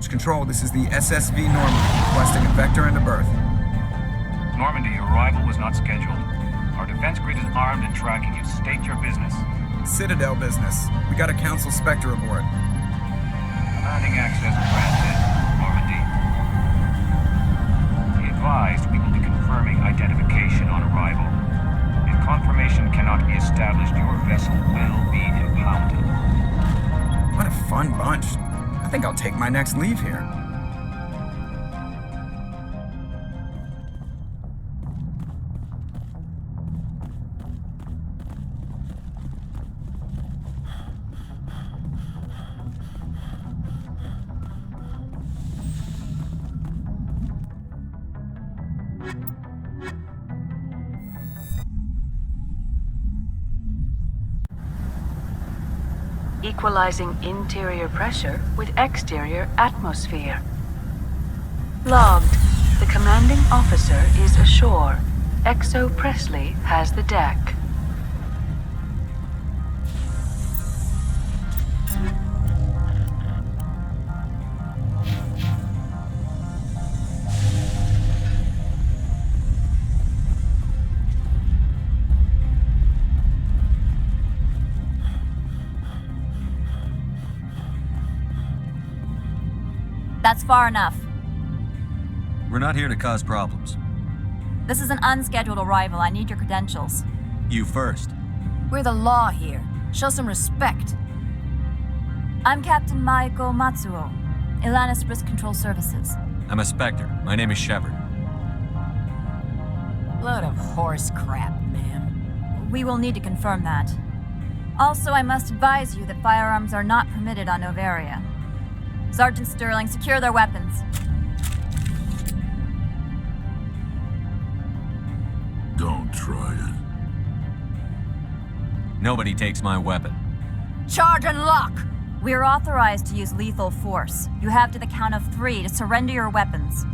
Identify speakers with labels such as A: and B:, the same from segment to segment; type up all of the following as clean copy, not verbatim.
A: Approach control, this is the SSV Normandy, requesting a vector into berth.
B: Normandy, your arrival was not scheduled. Our defense grid is armed and tracking you. State your business.
A: Citadel business. We got a Council Spectre aboard.
B: Commanding access granted, Normandy. Be advised, we will be confirming identification on arrival. If confirmation cannot be established, your vessel will be impounded.
A: What a fun bunch. I think I'll take my next leave here.
C: Equalizing interior pressure with exterior atmosphere. Logged. The commanding officer is ashore. Exo Presley has the deck.
D: That's far enough.
E: We're not here to cause problems.
D: This is an unscheduled arrival. I need your credentials.
E: You first.
D: We're the law here. Show some respect. I'm Captain Maiko Matsuo, Ilanis Risk Control Services.
E: I'm a Spectre. My name is Shepard.
F: Load of horse crap, ma'am.
D: We will need to confirm that. Also, I must advise you that firearms are not permitted on Noveria. Sergeant Sterling, secure their weapons.
G: Don't try it.
E: Nobody takes my weapon.
D: Charge and lock! We are authorized to use lethal force. You have to the count of 3 to surrender your weapons.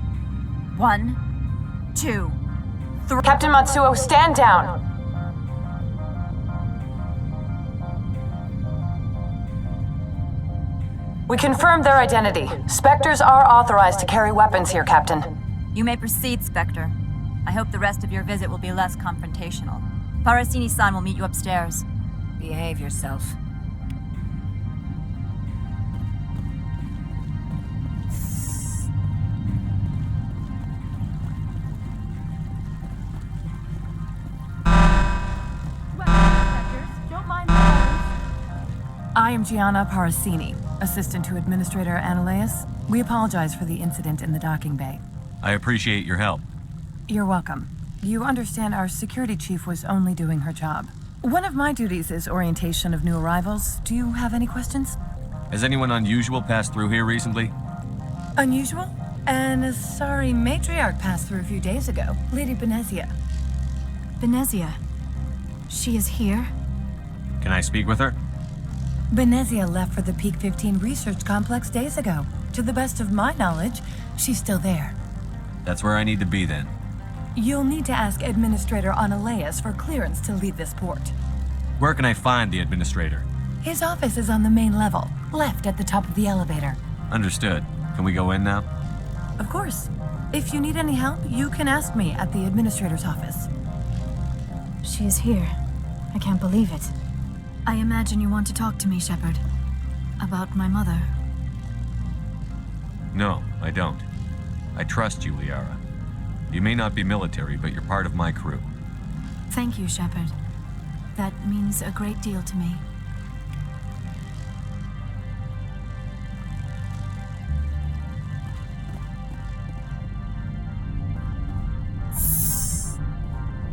D: 1, 2, 3.
F: Captain Matsuo, stand down! We confirmed their identity. Spectres are authorized to carry weapons here, Captain.
D: You may proceed, Spectre. I hope the rest of your visit will be less confrontational. Parasini-san will meet you upstairs.
F: Behave yourself.
H: I am Gianna Parasini, assistant to Administrator Ananias. We apologize for the incident in the docking bay.
E: I appreciate your help.
H: You're welcome. You understand our security chief was only doing her job. One of my duties is orientation of new arrivals. Do you have any questions?
E: Has anyone unusual passed through here recently?
H: Unusual? And sorry, Matriarch passed through a few days ago. Lady Benezia.
D: Benezia. She is here?
E: Can I speak with her?
H: Benezia left for the Peak 15 research complex days ago. To the best of my knowledge, she's still there.
E: That's where I need to be then.
H: You'll need to ask Administrator Ananias for clearance to leave this port.
E: Where can I find the Administrator?
H: His office is on the main level, left at the top of the elevator.
E: Understood. Can we go in now?
H: Of course. If you need any help, you can ask me at the Administrator's office.
I: She is here. I can't believe it. I imagine you want to talk to me, Shepard. About my mother.
E: No, I don't. I trust you, Liara. You may not be military, but you're part of my crew.
I: Thank you, Shepard. That means a great deal to me.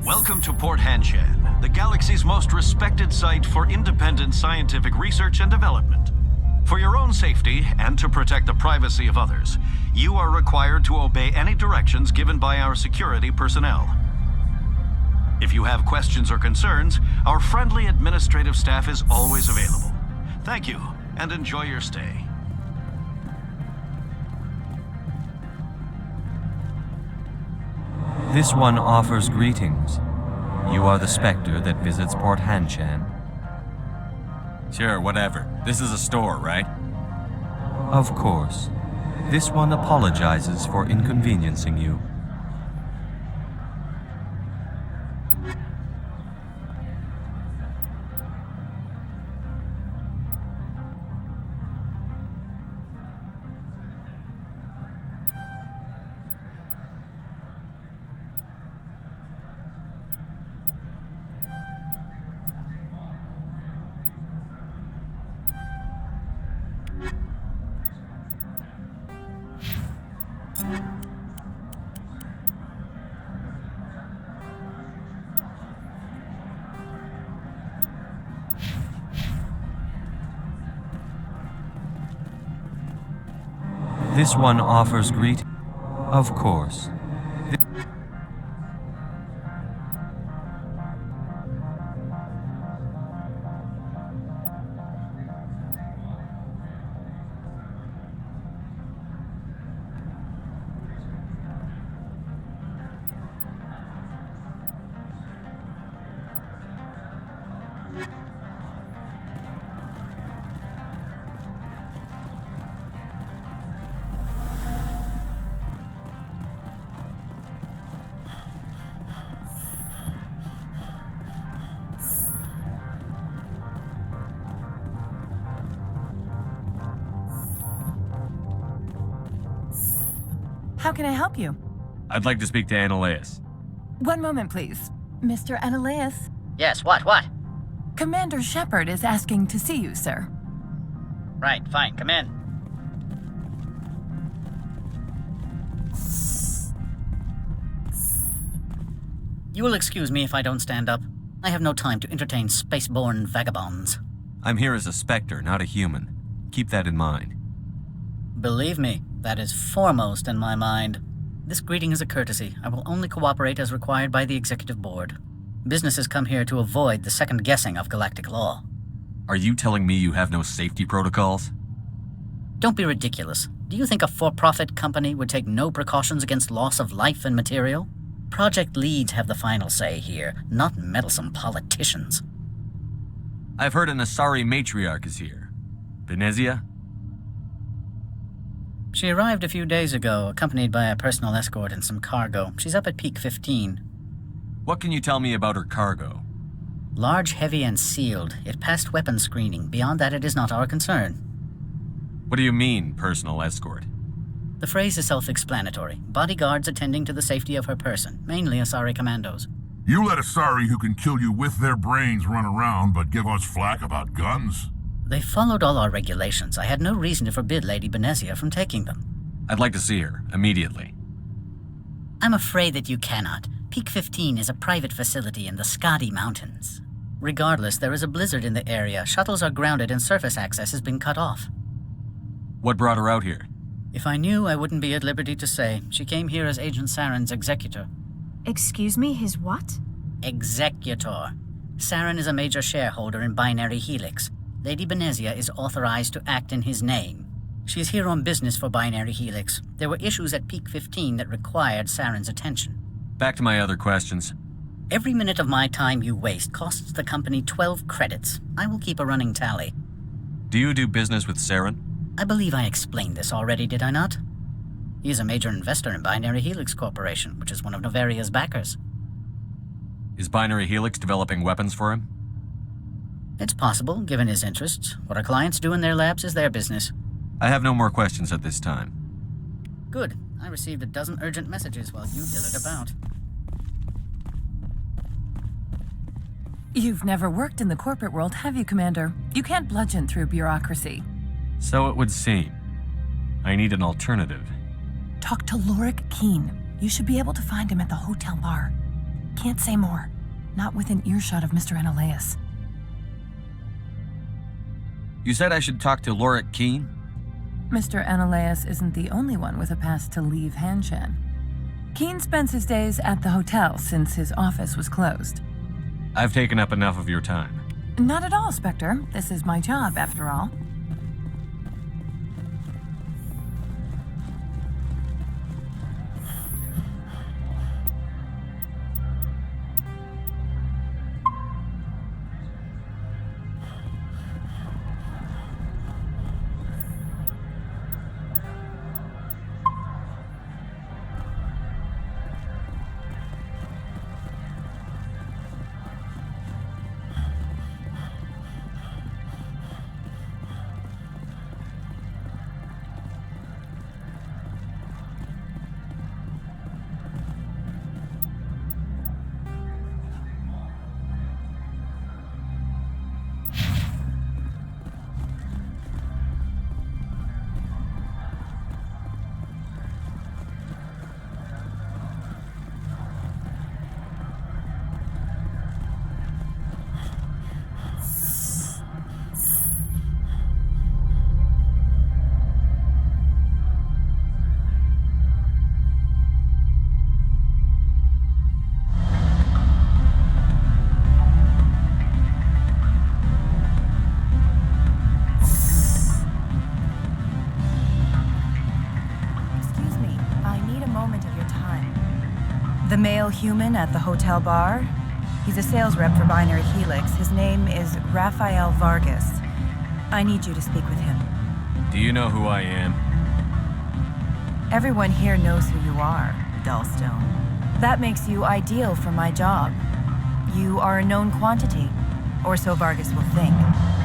J: Welcome to Port Hanshan, the galaxy's most respected site for independent scientific research and development. For your own safety and to protect the privacy of others, you are required to obey any directions given by our security personnel. If you have questions or concerns, our friendly administrative staff is always available. Thank you, and enjoy your stay.
E: This one offers greetings. You are the Spectre that visits Port Hanshan. Sure, whatever. This is a store, right? Of course. This one apologizes for inconveniencing you. This one offers greet. Of course.
H: How can I help you?
E: I'd like to speak to Annaleus.
H: One moment, please. Mr. Annaleus?
K: Yes, what?
H: Commander Shepard is asking to see you, sir.
K: Right, fine, come in. You will excuse me if I don't stand up. I have no time to entertain spaceborne vagabonds.
E: I'm here as a Spectre, not a human. Keep that in mind.
K: Believe me, that is foremost in my mind. This greeting is a courtesy. I will only cooperate as required by the Executive Board. Businesses come here to avoid the second guessing of galactic law.
E: Are you telling me you have no safety protocols?
K: Don't be ridiculous. Do you think a for-profit company would take no precautions against loss of life and material? Project leads have the final say here, not meddlesome politicians.
E: I've heard an Asari Matriarch is here. Benezia?
K: She arrived a few days ago, accompanied by a personal escort and some cargo. She's up at peak 15.
E: What can you tell me about her cargo?
K: Large, heavy, and sealed. It passed weapons screening. Beyond that, it is not our concern.
E: What do you mean, personal escort?
K: The phrase is self-explanatory. Bodyguards attending to the safety of her person, mainly Asari commandos.
G: You let Asari who can kill you with their brains run around, but give us flack about guns?
K: They followed all our regulations. I had no reason to forbid Lady Benezia from taking them.
E: I'd like to see her, immediately.
K: I'm afraid that you cannot. Peak 15 is a private facility in the Skadi Mountains. Regardless, there is a blizzard in the area. Shuttles are grounded and surface access has been cut off.
E: What brought her out here?
K: If I knew, I wouldn't be at liberty to say. She came here as Agent Saren's executor.
I: Excuse me, his what?
K: Executor. Saren is a major shareholder in Binary Helix. Lady Benezia is authorized to act in his name. She is here on business for Binary Helix. There were issues at Peak 15 that required Saren's attention.
E: Back to my other questions.
K: Every minute of my time you waste costs the company 12 credits. I will keep a running tally.
E: Do you do business with Saren?
K: I believe I explained this already, did I not? He is a major investor in Binary Helix Corporation, which is one of Noveria's backers.
E: Is Binary Helix developing weapons for him?
K: It's possible, given his interests. What our clients do in their labs is their business.
E: I have no more questions at this time.
K: Good. I received a dozen urgent messages while you dilted about.
H: You've never worked in the corporate world, have you, Commander? You can't bludgeon through bureaucracy.
E: So it would seem. I need an alternative.
H: Talk to Lorik Keen. You should be able to find him at the hotel bar. Can't say more. Not within earshot of Mr. Annaleus.
E: You said I should talk to Lorik Keen?
H: Mr. Annaleus isn't the only one with a pass to leave Hanshan. Keen spends his days at the hotel since his office was closed.
E: I've taken up enough of your time.
H: Not at all, Spectre. This is my job, after all. moment of your time. The male human at the hotel bar? He's a sales rep for Binary Helix. His name is Rafael Vargas. I need you to speak with him.
E: Do you know who I am?
H: Everyone here knows who you are, Dullstone. That makes you ideal for my job. You are a known quantity, or so Vargas will think.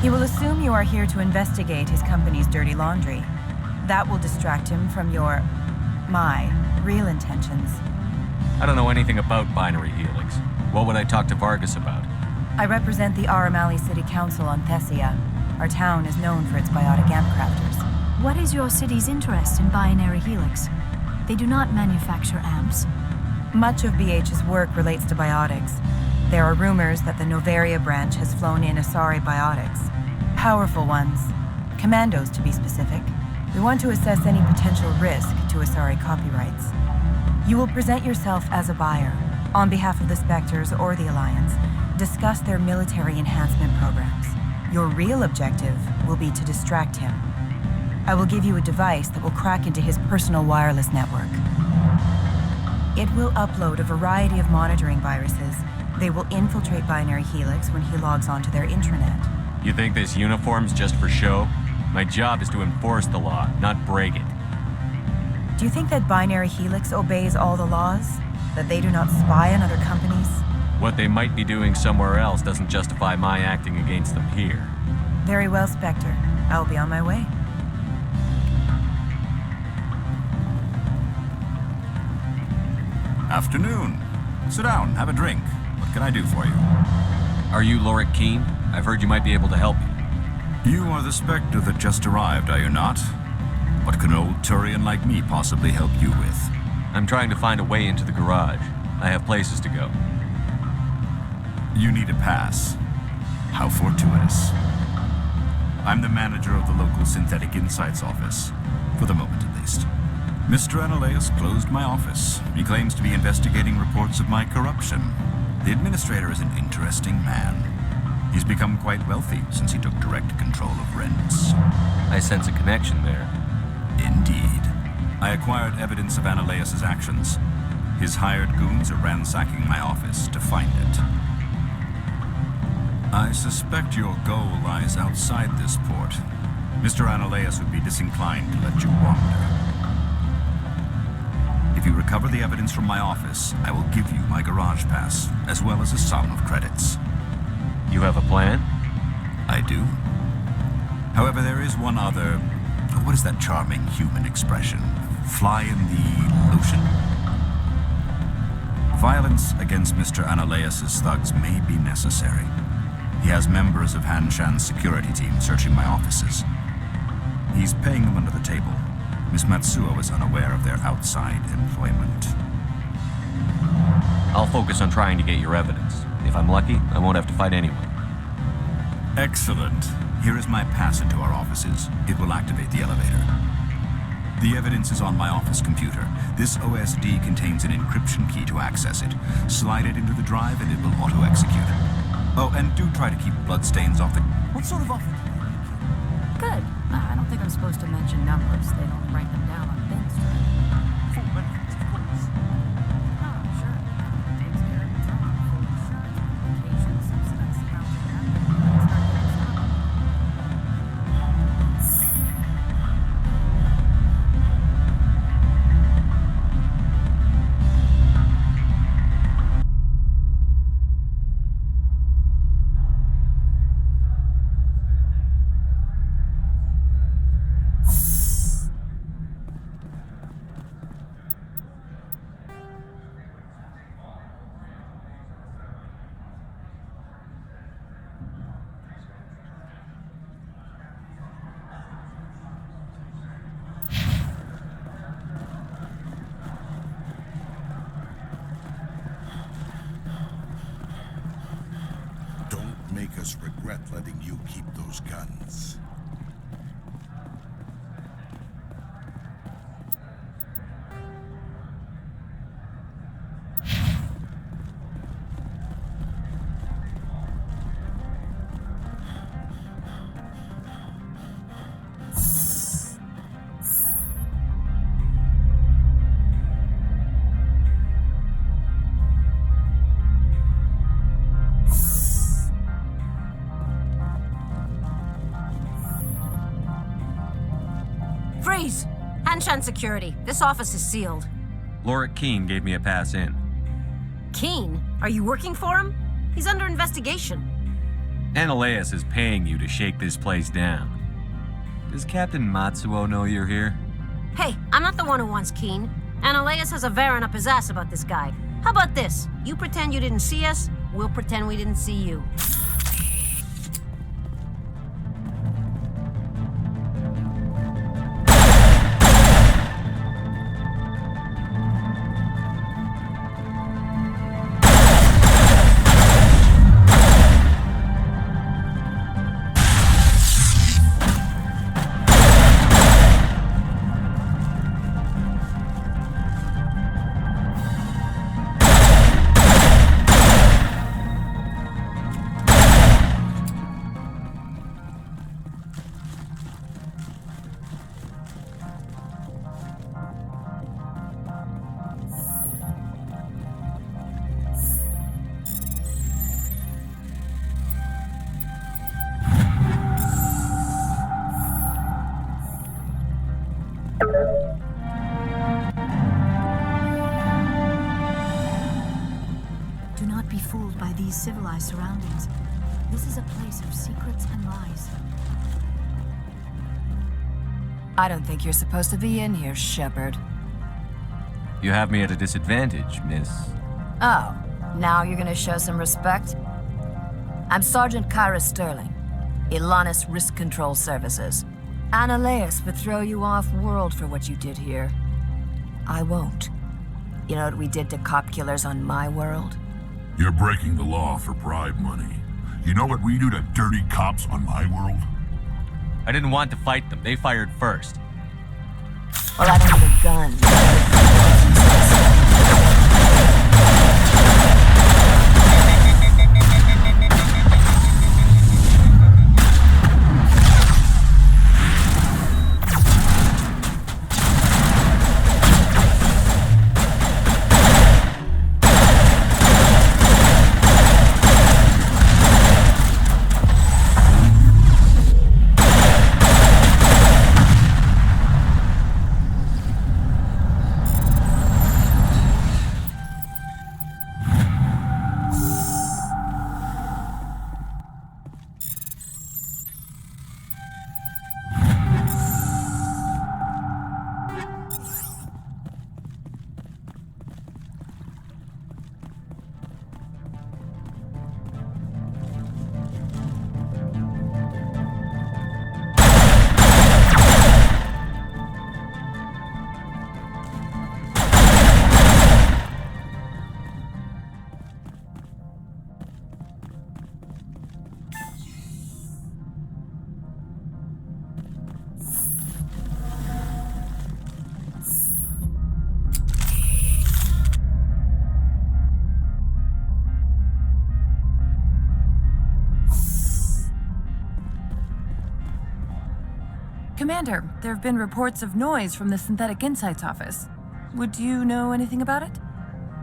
H: He will assume you are here to investigate his company's dirty laundry. That will distract him from my real intentions.
E: I don't know anything about Binary Helix. What would I talk to Vargas about?
H: I represent the Aramali City Council on Thessia. Our town is known for its biotic amp crafters.
I: What is your city's interest in Binary Helix? They do not manufacture amps.
H: Much of BH's work relates to biotics. There are rumors that the Noveria branch has flown in Asari biotics. Powerful ones. Commandos, to be specific. We want to assess any potential risk to Asari copyrights. You will present yourself as a buyer, on behalf of the Spectres or the Alliance, discuss their military enhancement programs. Your real objective will be to distract him. I will give you a device that will crack into his personal wireless network. It will upload a variety of monitoring viruses. They will infiltrate Binary Helix when he logs onto their intranet.
E: You think this uniform's just for show? My job is to enforce the law, not break it.
H: Do you think that Binary Helix obeys all the laws? That they do not spy on other companies?
E: What they might be doing somewhere else doesn't justify my acting against them here.
H: Very well, Spectre. I'll be on my way.
A: Afternoon. Sit down, have a drink. What can I do for you?
E: Are you Lorik Keene? I've heard you might be able to help me.
A: You are the Spectre that just arrived, are you not? What can an old Turian like me possibly help you with?
E: I'm trying to find a way into the garage. I have places to go.
A: You need a pass. How fortuitous. I'm the manager of the local Synthetic Insights office. For the moment, at least. Mr. Analeus closed my office. He claims to be investigating reports of my corruption. The administrator is an interesting man. He's become quite wealthy since he took direct control of rents.
E: I sense a connection there.
A: Indeed. I acquired evidence of Analeus' actions. His hired goons are ransacking my office to find it. I suspect your goal lies outside this port. Mr. Analeus would be disinclined to let you wander. If you recover the evidence from my office, I will give you my garage pass, as well as a sum of credits.
E: You have a plan?
A: I do. However, there is one other... What is that charming human expression? Fly in the lotion? Violence against Mr. Analeus' thugs may be necessary. He has members of Hanshan's security team searching my offices. He's paying them under the table. Miss Matsuo is unaware of their outside employment.
E: I'll focus on trying to get your evidence. If I'm lucky, I won't have to fight anyone.
A: Excellent. Here is my pass into our offices. It will activate the elevator. The evidence is on my office computer. This OSD contains an encryption key to access it. Slide it into the drive and it will auto-execute. Oh, and do try to keep bloodstains off the...
H: What sort of offer?
I: Good. I don't think I'm supposed to mention numbers. They don't write them down on things.
H: Full benefits, of course. Oh, sure. Takes care of its own. Full insurance, vacation, subsidized housing, and start getting started.
G: Make us regret letting you keep those guns.
L: Attention, security. This office is sealed.
E: Lorik Keene gave me a pass in.
L: Keene? Are you working for him? He's under investigation.
E: Ananias is paying you to shake this place down. Does Captain Matsuo know you're here?
L: Hey, I'm not the one who wants Keene. Ananias has a Varen up his ass about this guy. How about this? You pretend you didn't see us, we'll pretend we didn't see you.
I: Do not be fooled by these civilized surroundings. This is a place of secrets and lies.
H: I don't think you're supposed to be in here, Shepard.
E: You have me at a disadvantage, miss.
D: Oh, now you're gonna show some respect? I'm Sergeant Kyra Sterling, Ilanis Risk Control Services. Ananias would throw you off-world for what you did here. I won't. You know what we did to cop killers on my world?
G: You're breaking the law for bribe money. You know what we do to dirty cops on my world?
E: I didn't want to fight them. They fired first.
D: Well, I don't need a gun.
H: Commander, there have been reports of noise from the Synthetic Insights office. Would you know anything about it?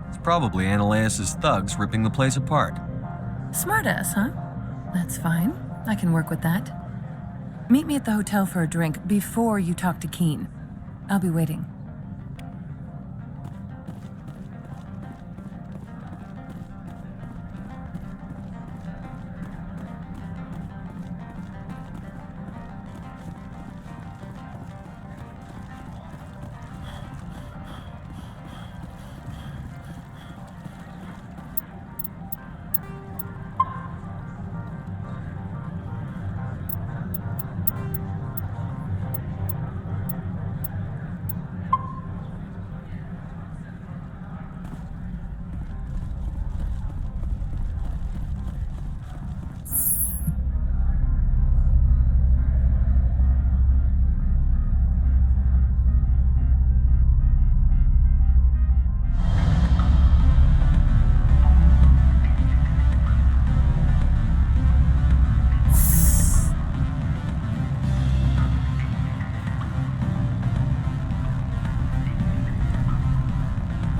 E: It's probably Ananias' thugs ripping the place apart.
H: Smartass, huh? That's fine. I can work with that. Meet me at the hotel for a drink before you talk to Keene. I'll be waiting.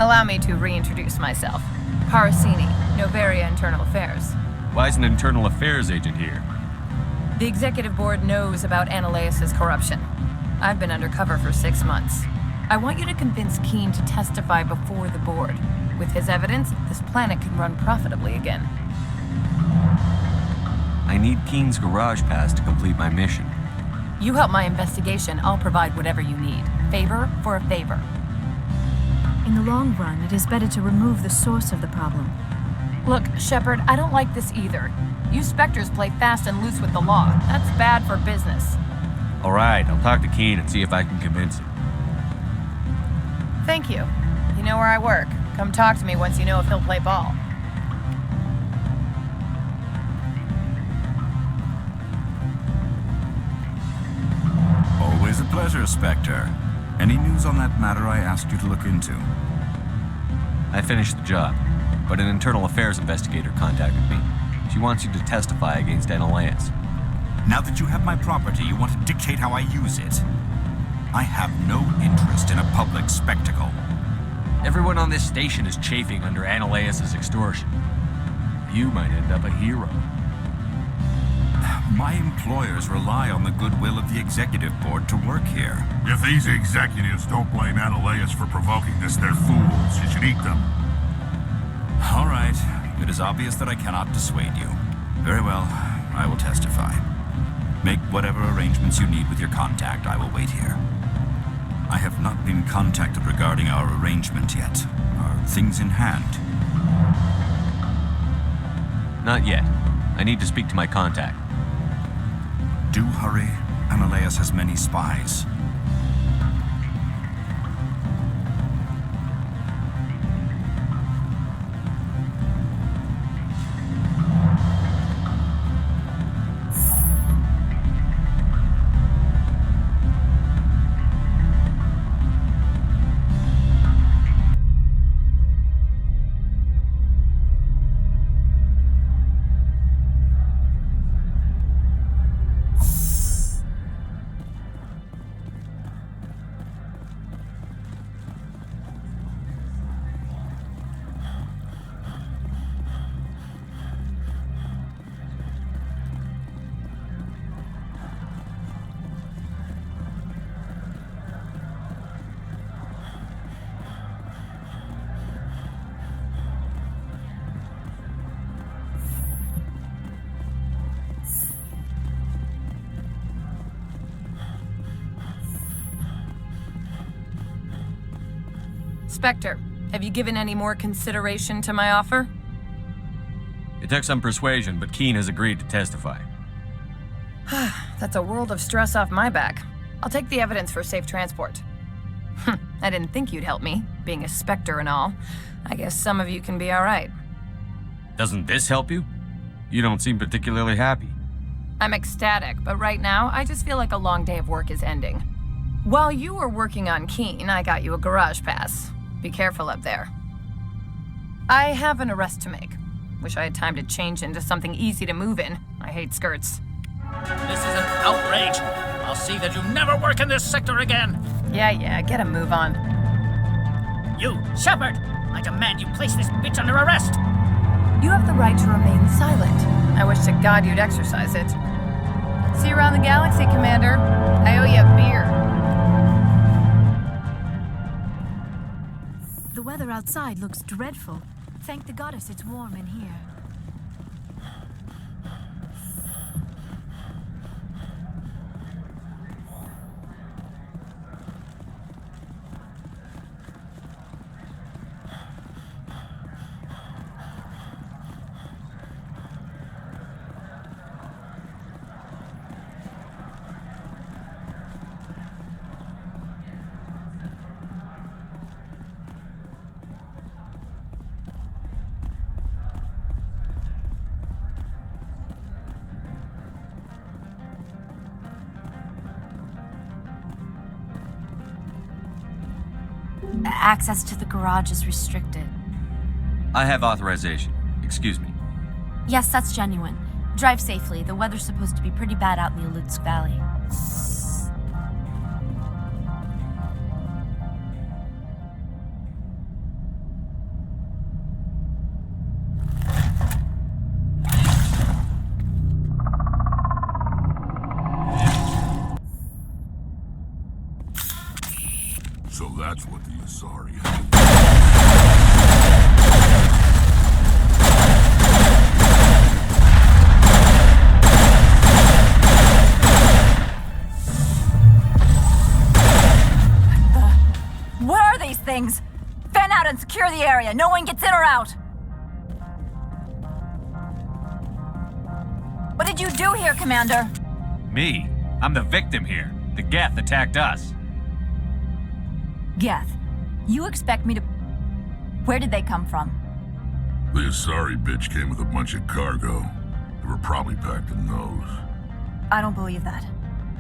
M: Allow me to reintroduce myself. Parasini, Noveria Internal Affairs.
E: Why is an internal affairs agent here?
M: The executive board knows about Ananias' corruption.
H: I've been undercover for 6 months. I want you to convince Keen to testify before the board. With his evidence, this planet can run profitably again.
E: I need Keen's garage pass to complete my mission.
H: You help my investigation, I'll provide whatever you need. Favor for a favor.
I: In the long run, it is better to remove the source of the problem.
H: Look, Shepard, I don't like this either. You Spectres play fast and loose with the law. That's bad for business.
E: All right, I'll talk to Keen and see if I can convince him.
H: Thank you. You know where I work. Come talk to me once you know if he'll play ball.
A: Always a pleasure, Spectre. Any news on that matter I asked you to look into?
E: I finished the job, but an internal affairs investigator contacted me. She wants you to testify against Analeus.
A: Now that you have my property, you want to dictate how I use it. I have no interest in a public spectacle.
E: Everyone on this station is chafing under Analeus' extortion. You might end up a hero.
A: My employers rely on the goodwill of the executive board to work here.
G: If these executives don't blame Analeus for provoking this, they're fools. You should eat them.
A: All right. It is obvious that I cannot dissuade you. Very well. I will testify. Make whatever arrangements you need with your contact. I will wait here. I have not been contacted regarding our arrangement yet. Are things in hand?
E: Not yet. I need to speak to my contact.
A: Do hurry. Analeus has many spies.
H: Spectre, have you given any more consideration to my offer?
E: It took some persuasion, but Keen has agreed to testify.
H: That's a world of stress off my back. I'll take the evidence for safe transport. I didn't think you'd help me, being a Spectre and all. I guess some of you can be all right.
E: Doesn't this help you? You don't seem particularly happy.
H: I'm ecstatic, but right now, I just feel like a long day of work is ending. While you were working on Keen, I got you a garage pass. Be careful up there. I have an arrest to make. Wish I had time to change into something easy to move in. I hate skirts.
K: This is an outrage. I'll see that you never work in this sector again.
H: Yeah, get a move on.
K: You, Shepard! I demand you place this bitch under arrest!
H: You have the right to remain silent. I wish to God you'd exercise it. See you around the galaxy, Commander. I owe you a beer.
I: The weather outside looks dreadful. Thank the goddess it's warm in here.
N: Access to the garage is restricted.
E: I have authorization. Excuse me.
N: Yes, that's genuine. Drive safely. The weather's supposed to be pretty bad out in the Alutsk Valley.
G: That's what the Asari
D: What are these things? Fan out and secure the area. No one gets in or out. What did you do here, Commander?
E: Me? I'm the victim here. The Geth attacked us.
D: Geth, you expect me to... Where did they come from?
G: The Asari bitch came with a bunch of cargo. They were probably packed in those.
D: I don't believe that.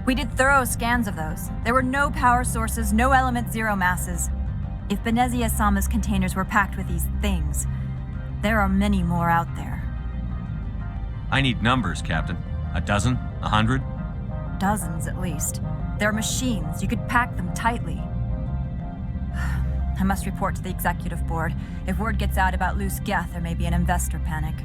D: We did thorough scans of those. There were no power sources, no element zero masses. If Benezia-sama's containers were packed with these things, there are many more out there.
E: I need numbers, Captain. A dozen? 100?
D: Dozens, at least. They're machines. You could pack them tightly. I must report to the executive board. If word gets out about loose Geth, there may be an investor panic.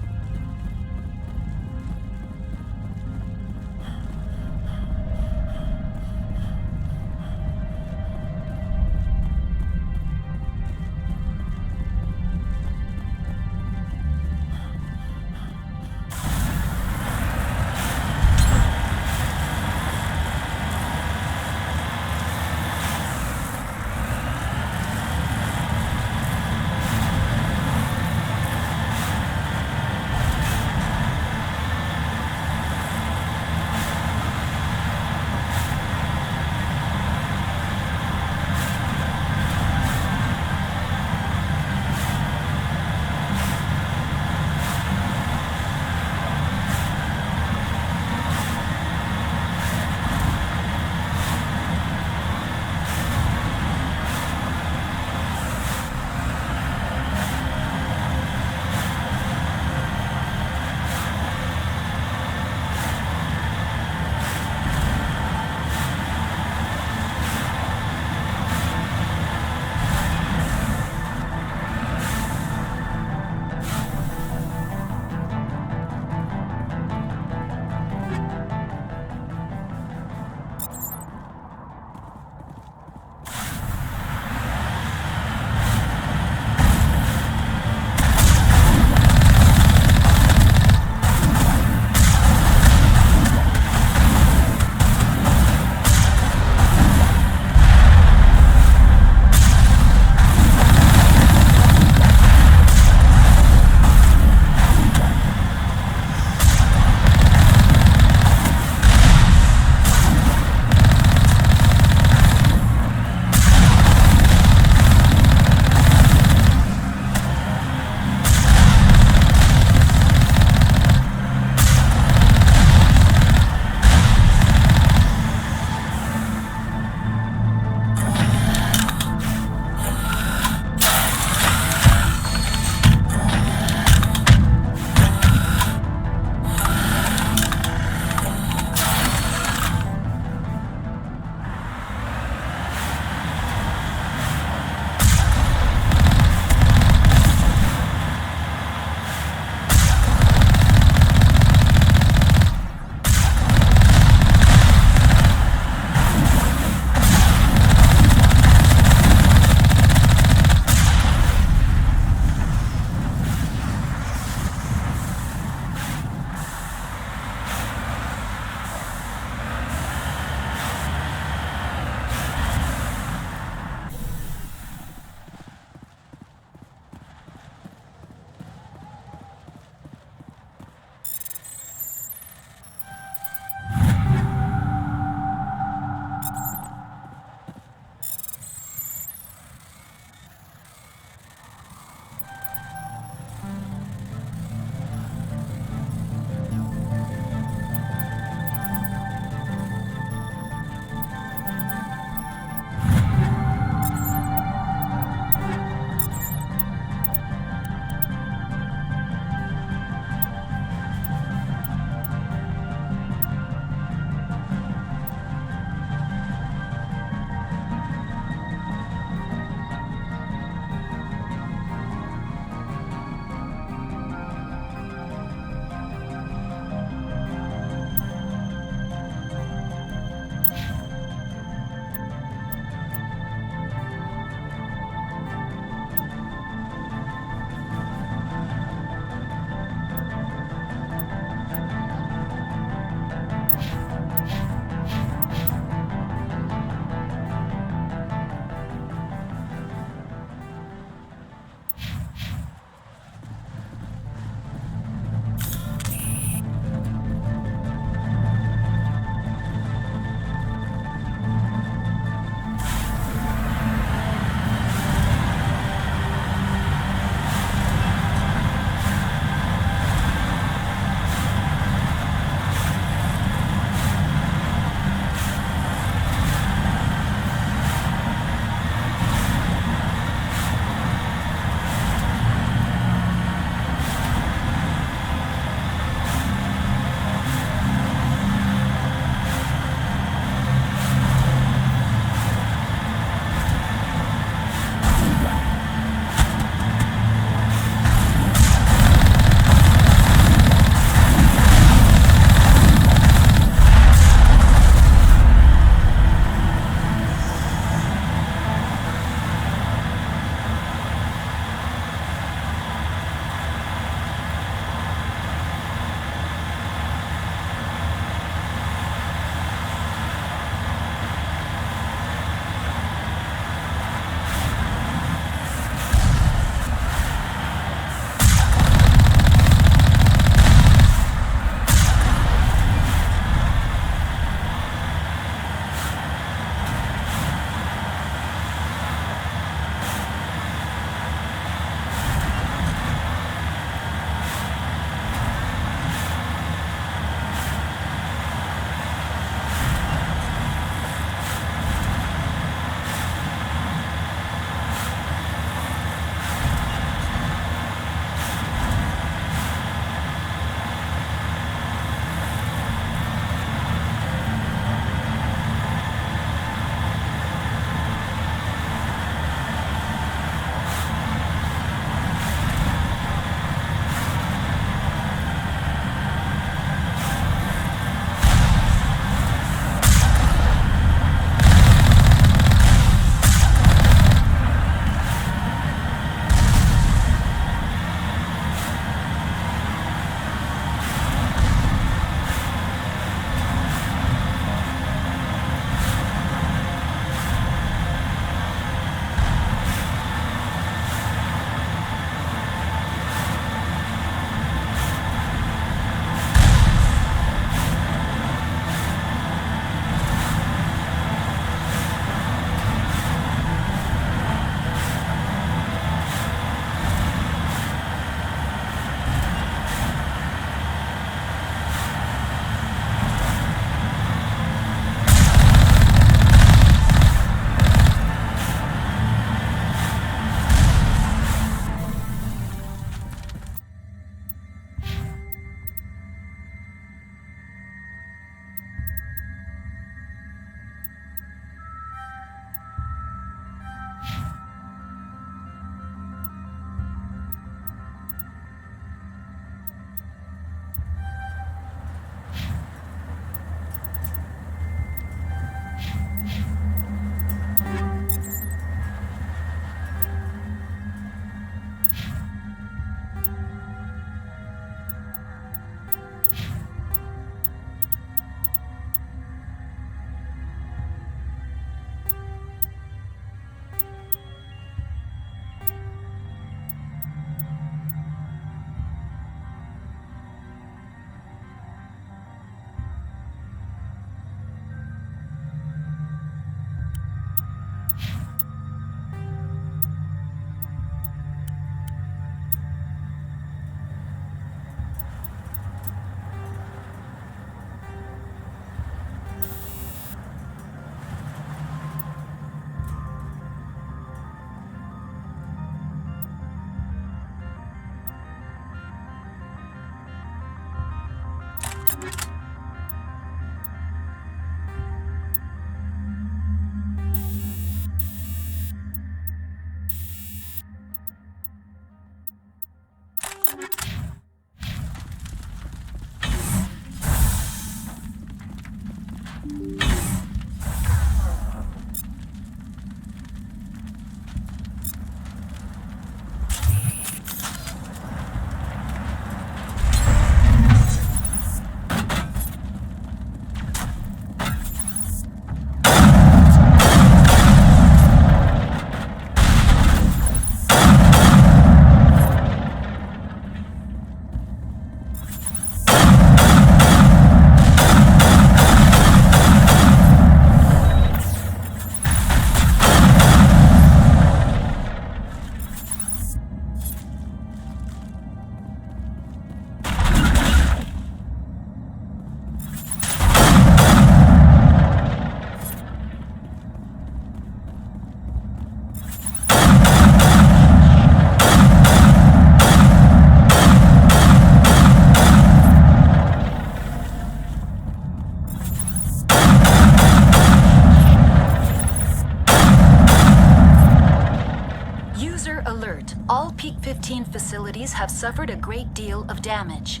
O: alert. All Peak 15 facilities have suffered a great deal of damage.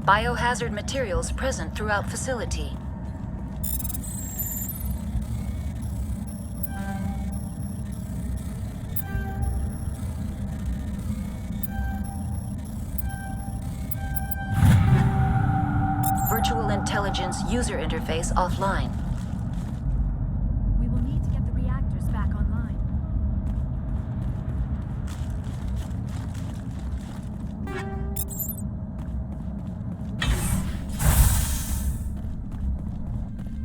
O: Biohazard materials present throughout facility. Virtual intelligence user interface offline.
I: We will need to get the reactors back online.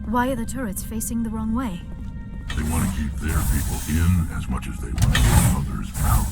I: Why are the turrets facing the wrong way?
G: They want to keep their people in as much as they want to get others out.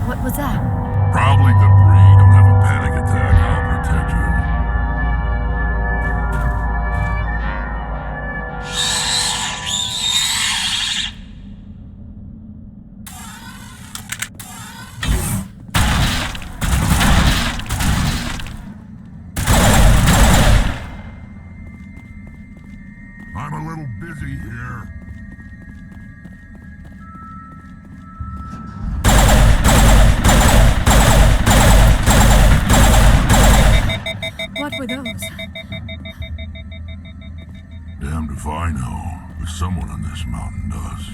I: What was that?
G: Probably debris. Don't have a panic attack. I'll protect you. I'm a little busy here.
I: What were those?
G: Damned if I know, but someone on this mountain does.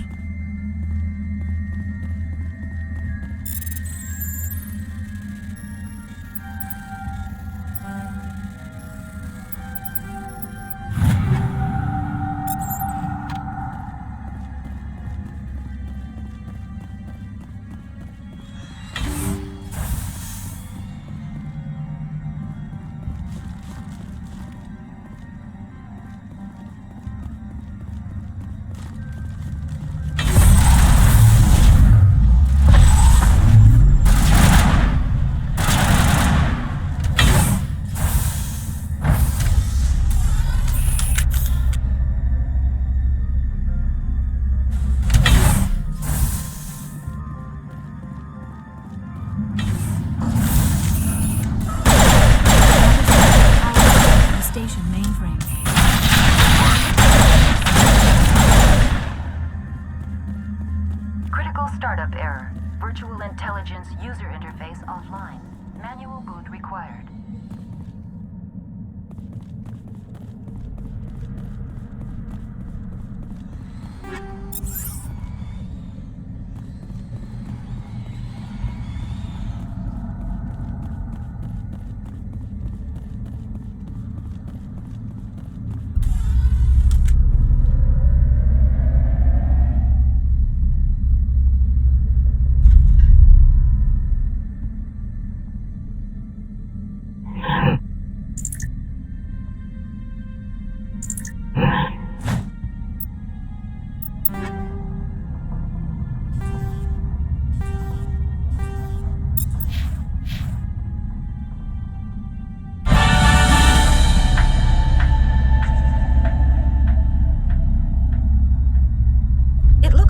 O: Startup error. Virtual intelligence user interface offline. Manual boot required.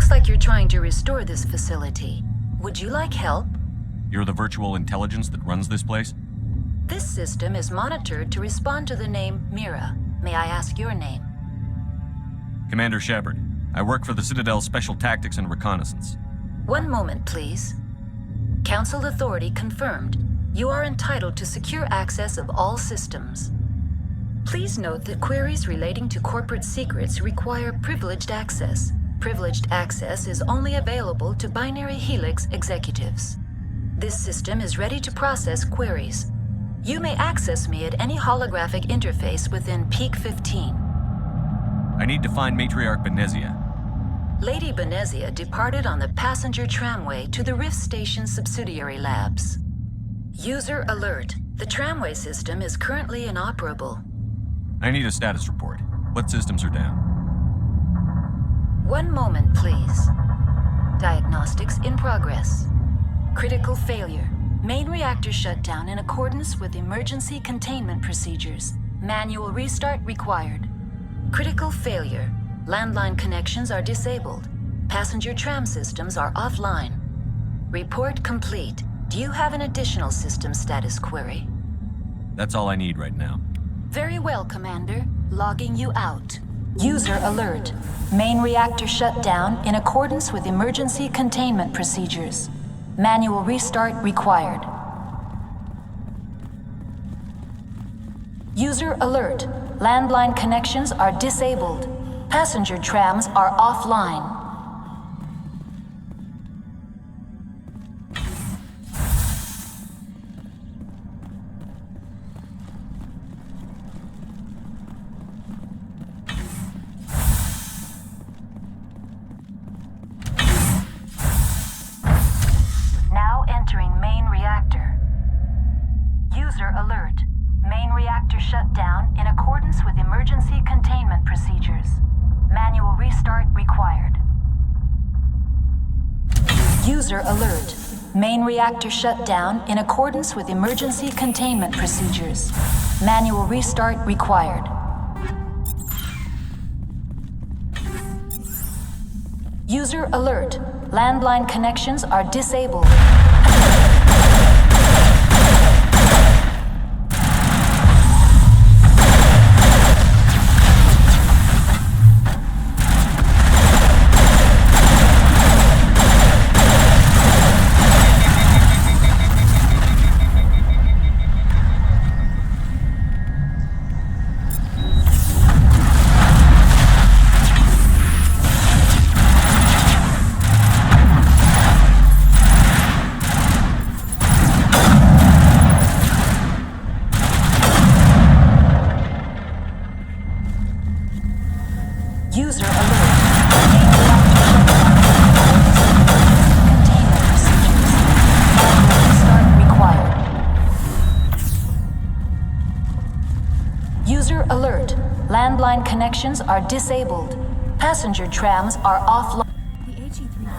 O: Looks like you're trying to restore this facility. Would you like help?
E: You're the virtual intelligence that runs this place?
O: This system is monitored to respond to the name Mira. May I ask your name?
E: Commander Shepard. I work for the Citadel's Special Tactics and Reconnaissance.
O: One moment, please. Council authority confirmed. You are entitled to secure access of all systems. Please note that queries relating to corporate secrets require privileged access. Privileged access is only available to Binary Helix executives. This system is ready to process queries. You may access me at any holographic interface within Peak 15.
E: I need to find Matriarch Benezia.
O: Lady Benezia departed on the passenger tramway to the Rift Station subsidiary labs. User alert. The tramway system is currently inoperable.
E: I need a status report. What systems are down?
O: One moment, please. Diagnostics in progress. Critical failure. Main reactor shut down in accordance with emergency containment procedures. Manual restart required. Critical failure. Landline connections are disabled. Passenger tram systems are offline. Report complete. Do you have an additional system status query?
E: That's all I need right now.
O: Very well, Commander. Logging you out. User alert. Main reactor shut down in accordance with emergency containment procedures. Manual restart required. User alert. Landline connections are disabled. Passenger trams are offline. Now entering main reactor. User alert. Main reactor shut down in accordance with emergency containment procedures. Manual restart required. User alert. Main reactor shut down in accordance with emergency containment procedures. Manual restart required. User alert. Landline connections are disabled. User alert. Landline connections are disabled. Passenger trams are offline.
I: The HE-3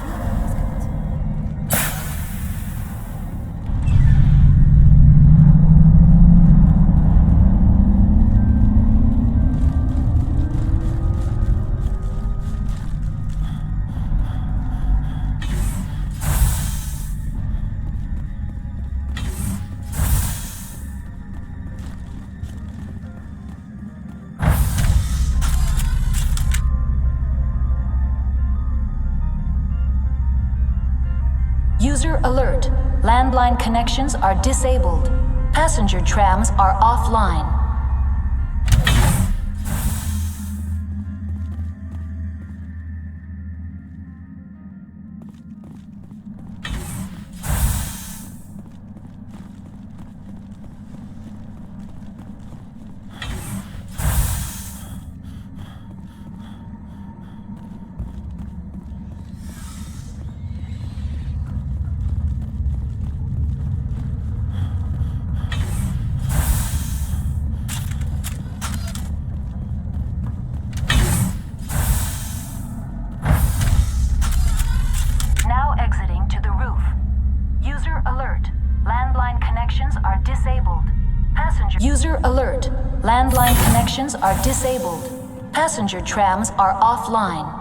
O: User alert. Landline connections are disabled. Passenger trams are offline. User alert. Landline connections are disabled. Passenger trams are offline.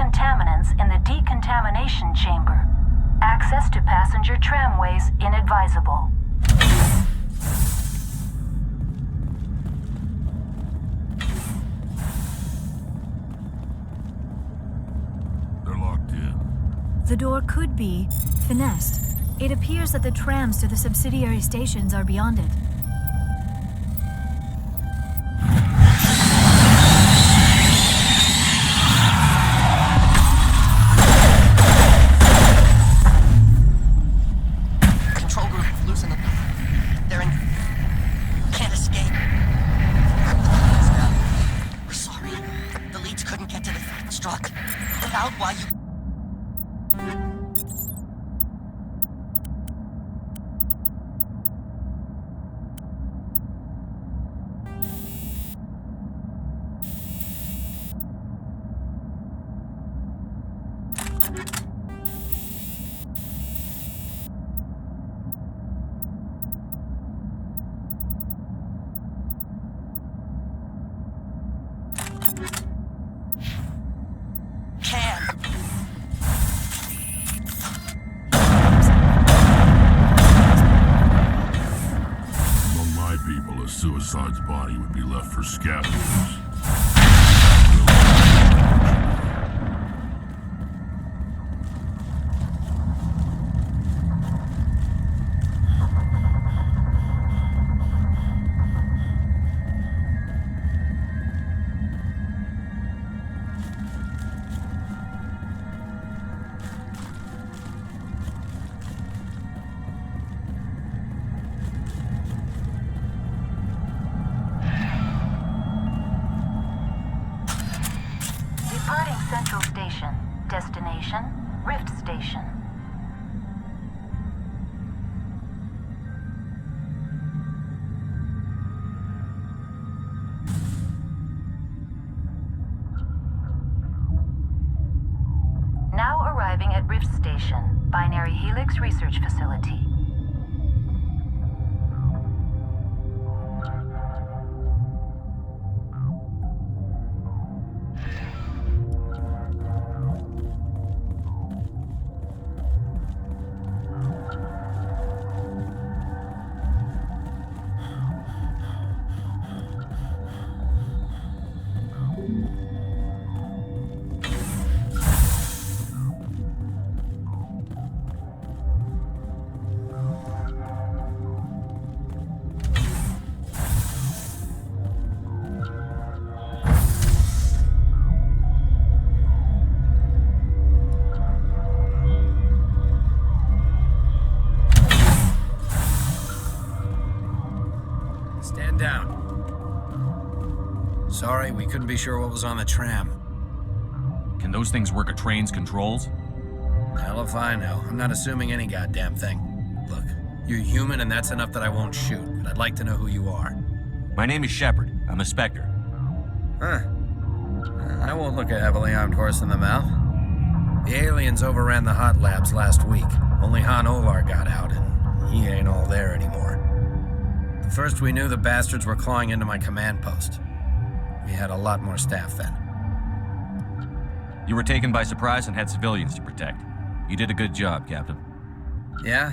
O: contaminants in the decontamination chamber. Access to passenger tramways inadvisable.
G: They're locked in.
I: The door could be finessed. It appears that the trams to the subsidiary stations are beyond it.
P: Control group, loosen them. They're in... Can't escape. We're sorry. The leads couldn't get to the struck. Get out while you...
G: Suicide's body would be left for scavengers.
O: Departing Central Station. Destination, Rift Station. Now arriving at Rift Station, Binary Helix Research Facility.
Q: Stand down. Sorry, we couldn't be sure what was on the tram.
E: Can those things work a train's controls?
Q: Hell if I know. I'm not assuming any goddamn thing. Look, you're human and that's enough that I won't shoot, but I'd like to know who you are.
E: My name is Shepard. I'm a Spectre.
Q: Huh. I won't look a heavily armed horse in the mouth. The aliens overran the hot labs last week. Only Han Olar got out, and he ain't all there anymore. The first we knew, the bastards were clawing into my command post. We had a lot more staff then.
E: You were taken by surprise and had civilians to protect. You did a good job, Captain.
Q: Yeah?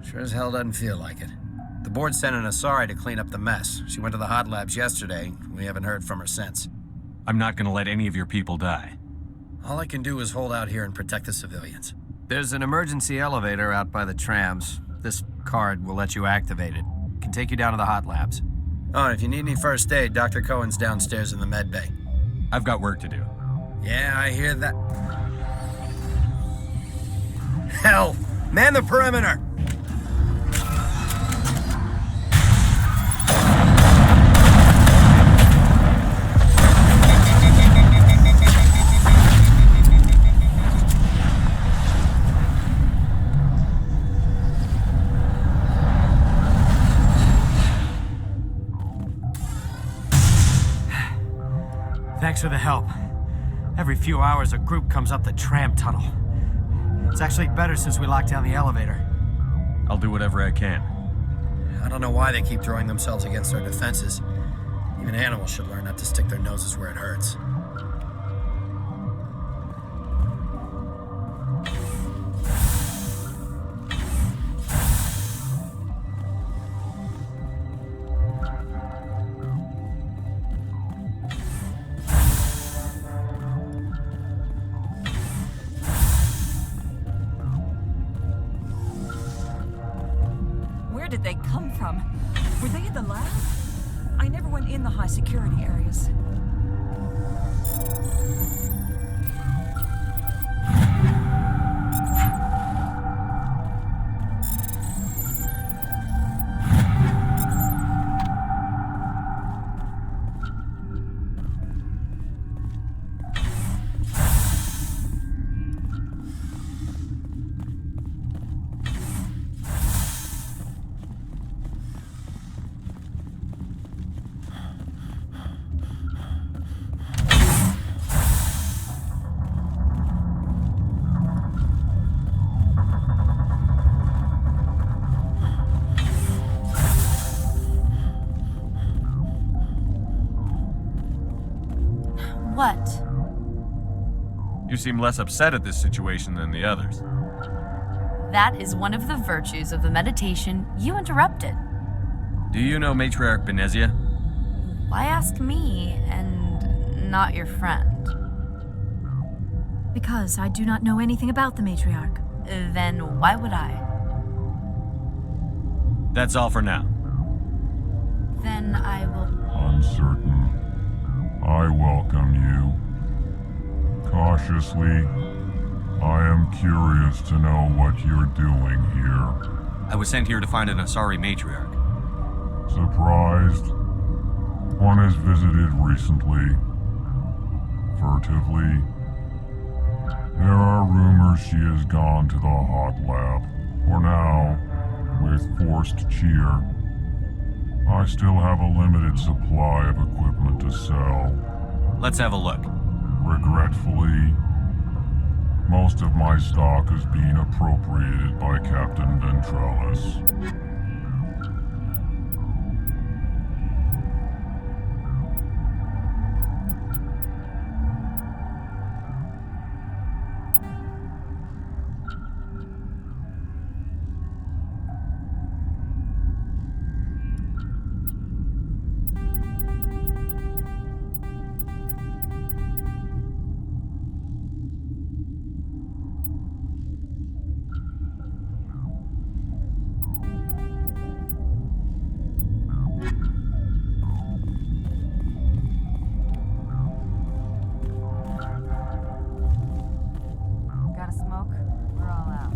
Q: Sure as hell doesn't feel like it. The board sent an Asari to clean up the mess. She went to the hot labs yesterday. We haven't heard from her since.
E: I'm not gonna let any of your people die.
Q: All I can do is hold out here and protect the civilians. There's an emergency elevator out by the trams. This card will let you activate it. Can take you down to the hot labs. Oh, and if you need any first aid, Dr. Cohen's downstairs in the med bay.
E: I've got work to do.
Q: Yeah, I hear that. Hell! Man the perimeter!
R: Thanks for the help. Every few hours, a group comes up the tram tunnel. It's actually better since we locked down the elevator.
E: I'll do whatever I can.
Q: I don't know why they keep throwing themselves against our defenses. Even animals should learn not to stick their noses where it hurts.
S: Where did they come from? Were they in the lab? I never went in the high security areas.
N: What?
E: You seem less upset at this situation than the others.
N: That is one of the virtues of the meditation you interrupted.
E: Do you know Matriarch Benezia?
N: Why ask me and not your friend?
I: Because I do not know anything about the Matriarch.
N: Then why would I?
E: That's all for now.
N: Then I will...
G: Uncertain. I welcome you. Cautiously, I am curious to know what you're doing here.
E: I was sent here to find an Asari Matriarch.
G: Surprised? One has visited recently. Furtively. There are rumors she has gone to the hot lab. For now, with forced cheer, I still have a limited supply of equipment to sell.
E: Let's have a look.
G: Regretfully, most of my stock is being appropriated by Captain Ventralis.
H: Got a smoke? We're all out.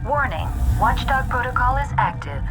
C: Warning, Watchdog protocol is active.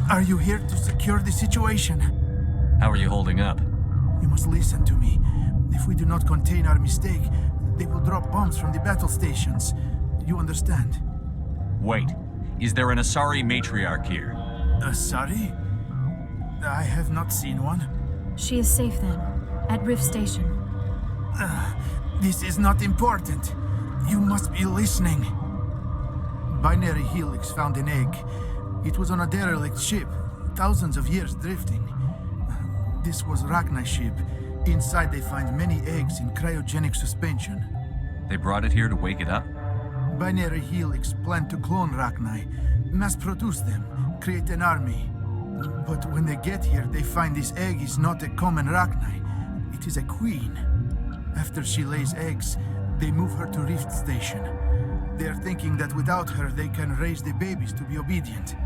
T: Are you here to secure the situation?
E: How are you holding up?
T: You must listen to me. If we do not contain our mistake, they will drop bombs from the battle stations. You understand?
E: Wait. Is there an Asari Matriarch here?
T: Asari? I have not seen one.
I: She is safe then, at Rift Station.
T: This is not important. You must be listening. Binary Helix found an egg. It was on a derelict ship, thousands of years drifting. This was Rachna's ship. Inside they find many eggs in cryogenic suspension.
E: They brought it here to wake it up?
T: Binary Helix plan to clone Rachni, mass-produce them, create an army. But when they get here, they find this egg is not a common Rachni. It is a queen. After she lays eggs, they move her to Rift Station. They are thinking that without her, they can raise the babies to be obedient.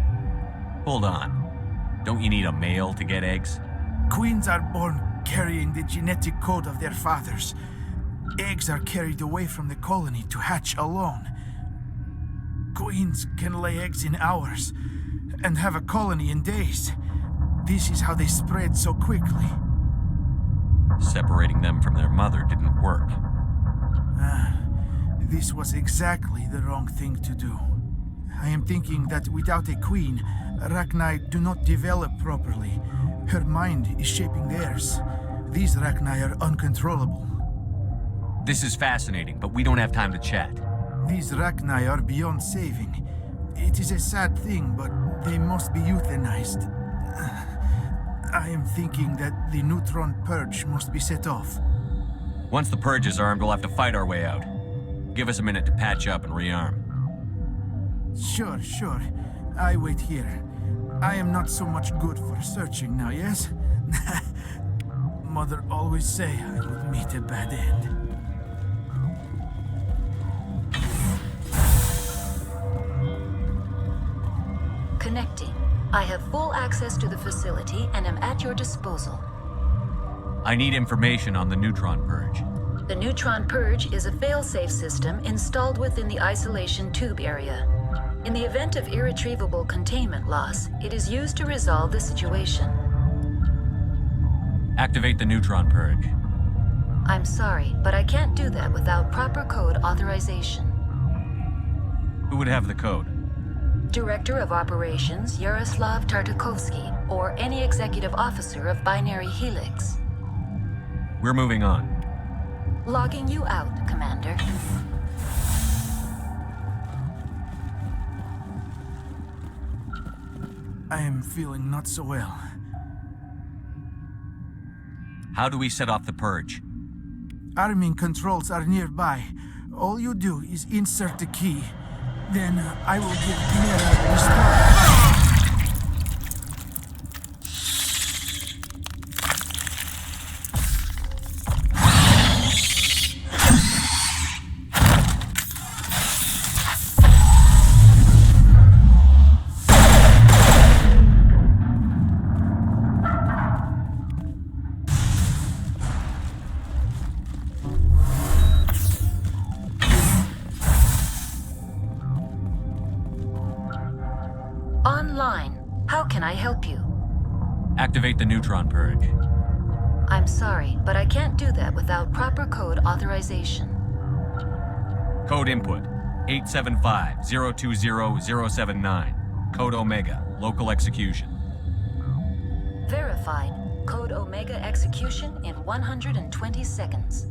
E: Hold on. Don't you need a male to get eggs?
T: Queens are born carrying the genetic code of their fathers. Eggs are carried away from the colony to hatch alone. Queens can lay eggs in hours and have a colony in days. This is how they spread so quickly.
E: Separating them from their mother didn't work.
T: This was exactly the wrong thing to do. I am thinking that without a queen, Rachni do not develop properly. Her mind is shaping theirs. These Rachni are uncontrollable.
E: This is fascinating, but we don't have time to chat.
T: These Rachni are beyond saving. It is a sad thing, but they must be euthanized. I am thinking that the neutron purge must be set off.
E: Once the purge is armed, we'll have to fight our way out. Give us a minute to patch up and rearm.
T: Sure. I wait here. I am not so much good for searching now, yes? Mother always say I would meet a bad end.
O: Connecting. I have full access to the facility and am at your disposal.
E: I need information on the neutron purge.
O: The neutron purge is a fail-safe system installed within the isolation tube area. In the event of irretrievable containment loss, it is used to resolve the situation.
E: Activate the neutron purge.
O: I'm sorry, but I can't do that without proper code authorization.
E: Who would have the code?
O: Director of Operations Yaroslav Tartakovsky, or any executive officer of Binary Helix.
E: We're moving on.
O: Logging you out, Commander.
T: I am feeling not so well.
E: How do we set off the purge?
T: Arming controls are nearby. All you do is insert the key. Then I will give Mira the start.
E: Activate the neutron purge.
O: I'm sorry, but I can't do that without proper code authorization.
E: Code input 875-020-079. Code Omega, local execution.
O: Verified. Code Omega execution in 120 seconds.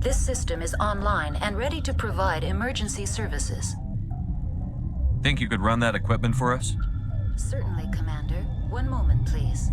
O: This system is online and ready to provide emergency services.
E: Think you could run that equipment for us?
O: Certainly, Commander. One moment, please.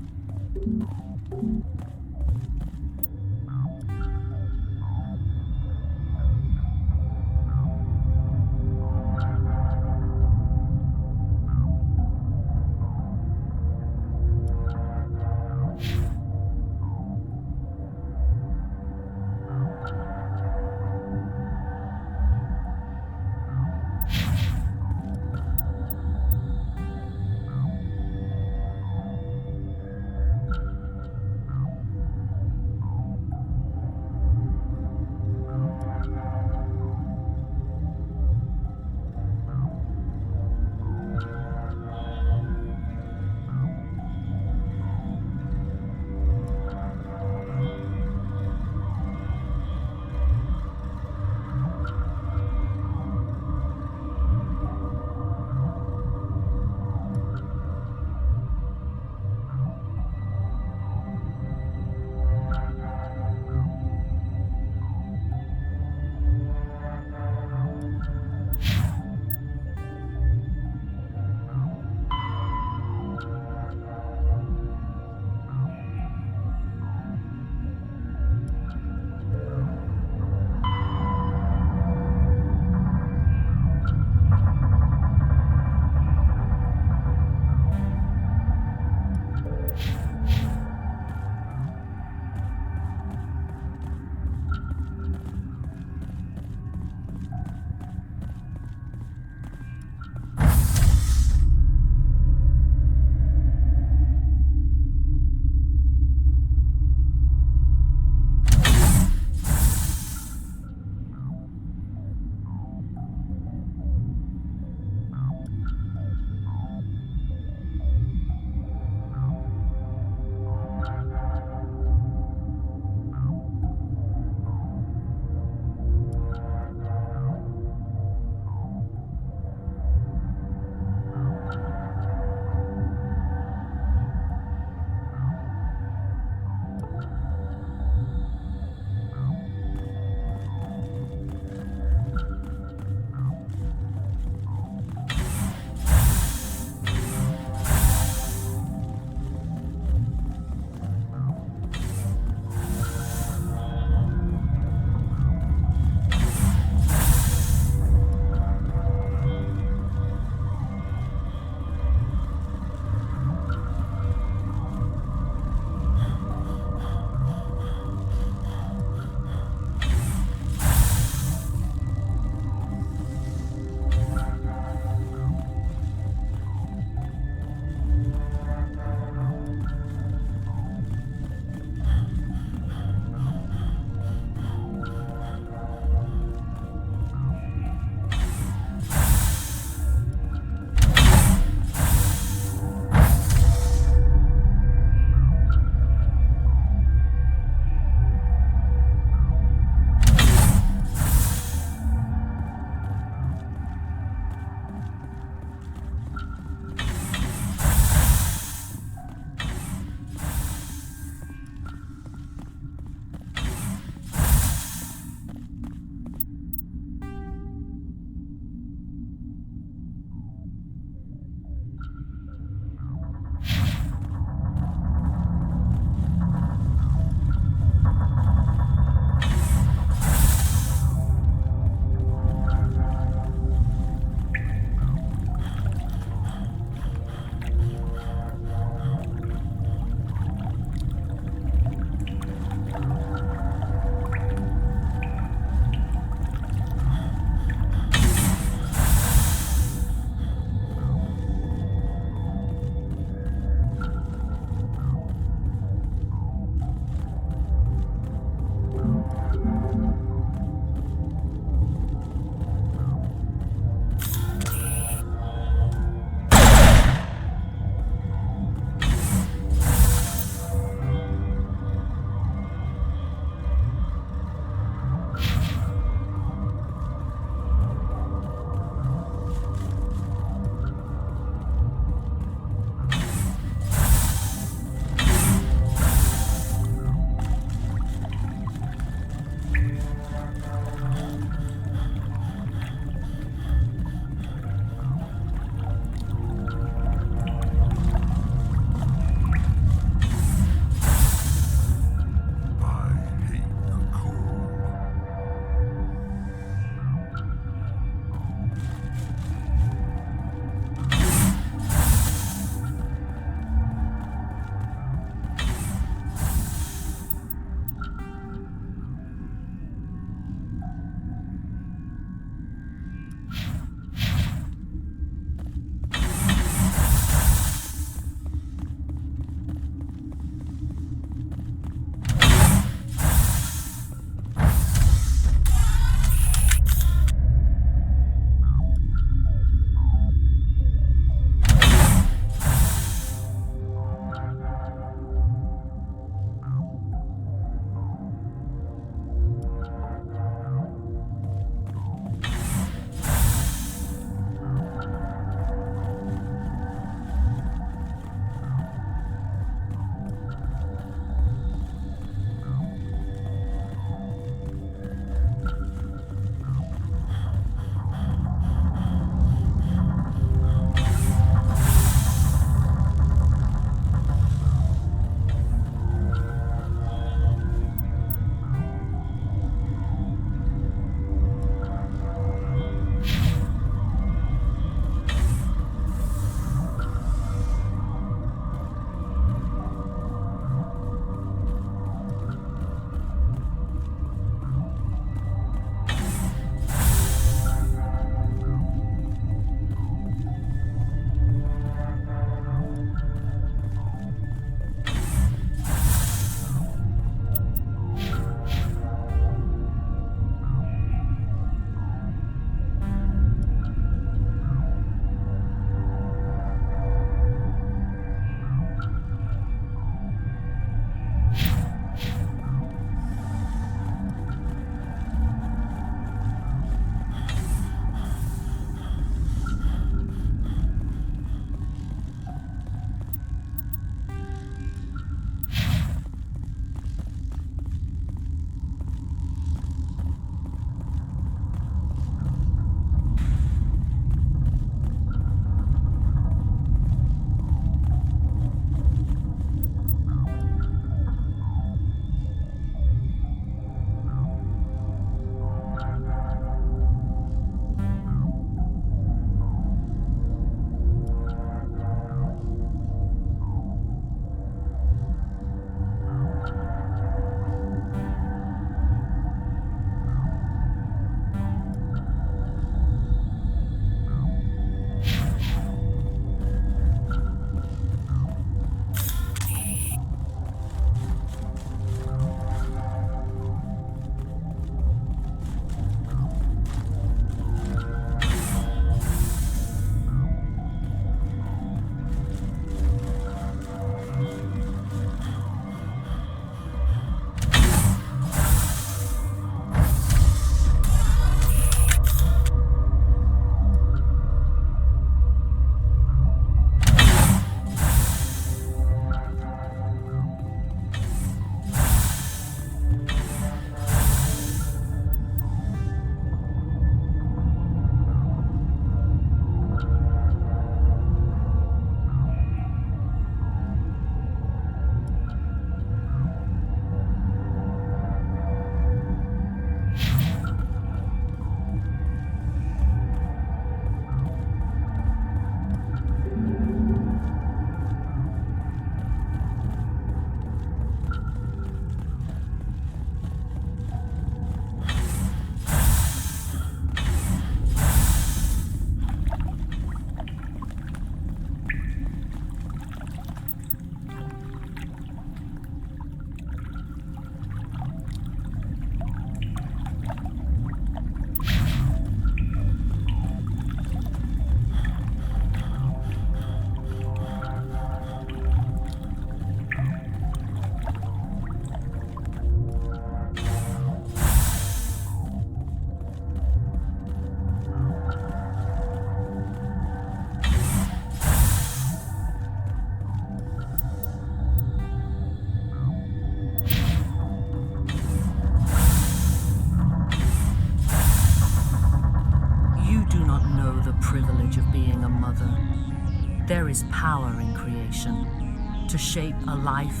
U: There is power in creation. To shape a life,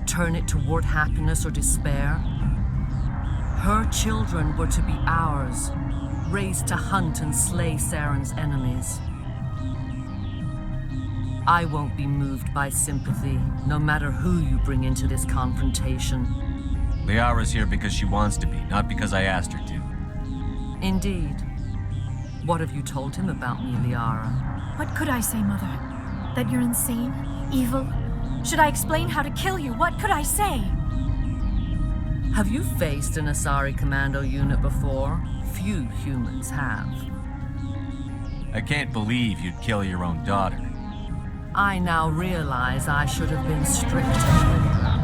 U: turn it toward happiness or despair. Her children were to be ours, raised to hunt and slay Saren's enemies. I won't be moved by sympathy, no matter who you bring into this confrontation.
E: Liara's here because she wants to be, not because I asked her to.
U: Indeed. What have you told him about me, Liara?
I: What could I say, Mother? That you're insane? Evil? Should I explain how to kill you? What could I say?
U: Have you faced an Asari commando unit before? Few humans have.
E: I can't believe you'd kill your own daughter.
U: I now realize I should have been stricter with her.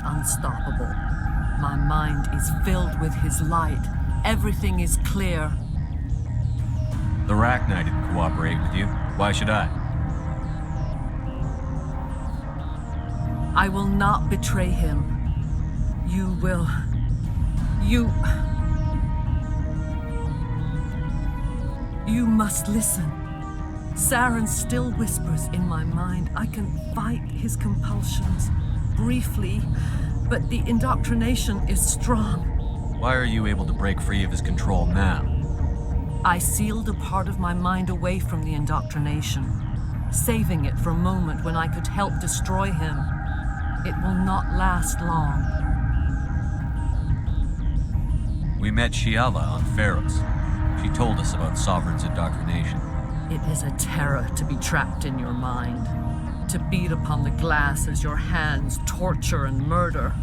U: Unstoppable. My mind is filled with his light. Everything is clear.
E: The Rachni didn't cooperate with you. Why should I?
U: I will not betray him. You will. You must listen. Saren still whispers in my mind. I can fight his compulsions. Briefly, but the indoctrination is strong.
E: Why are you able to break free of his control now?
U: I sealed a part of my mind away from the indoctrination, saving it for a moment when I could help destroy him. It will not last long.
E: We met Shiala on Pharos. She told us about Sovereign's indoctrination.
U: It is a terror to be trapped in your mind. To beat upon the glass as your hands torture and murder.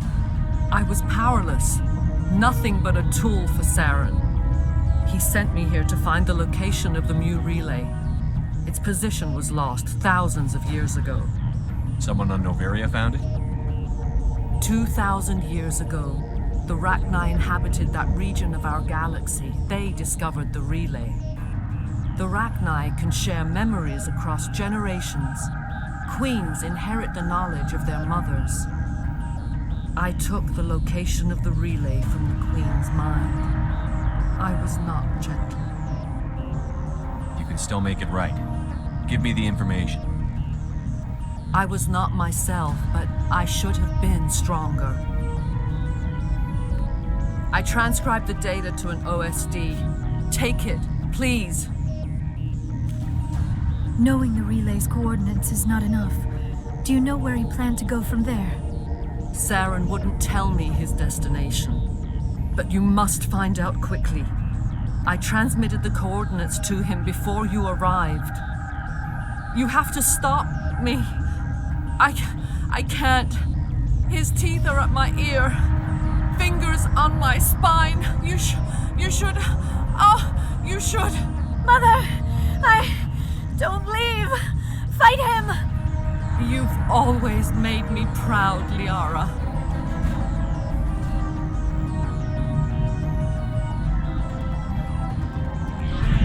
U: I was powerless, nothing but a tool for Saren. He sent me here to find the location of the Mu relay. Its position was lost thousands of years ago.
E: Someone on Noveria found it?
U: 2,000 years ago, the Rachni inhabited that region of our galaxy. They discovered the relay. The Rachni can share memories across generations. Queens inherit the knowledge of their mothers. I took the location of the relay from the Queen's mind. I was not gentle.
E: You can still make it right. Give me the information.
U: I was not myself, but I should have been stronger. I transcribed the data to an OSD. Take it, please.
I: Knowing the relay's coordinates is not enough. Do you know where he planned to go from there?
U: Saren wouldn't tell me his destination. But you must find out quickly. I transmitted the coordinates to him before you arrived. You have to stop me. I can't. His teeth are at my ear. Fingers on my spine. You should. Oh, you should.
I: Mother, don't leave. Fight him.
U: You've always made me proud, Liara.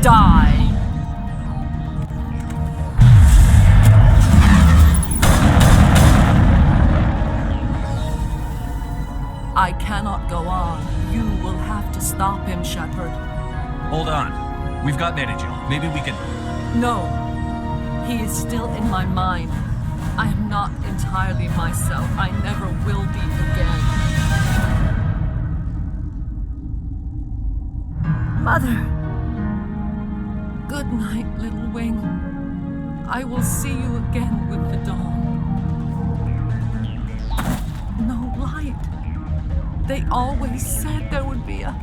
U: Die! I cannot go on. You will have to stop him, Shepard.
E: Hold on. We've got Medigil. Maybe we can...
U: No. He is still in my mind. I am not entirely myself. I never will be again.
I: Mother!
U: Good night, little wing. I will see you again with the dawn. No light. They always said there would be a...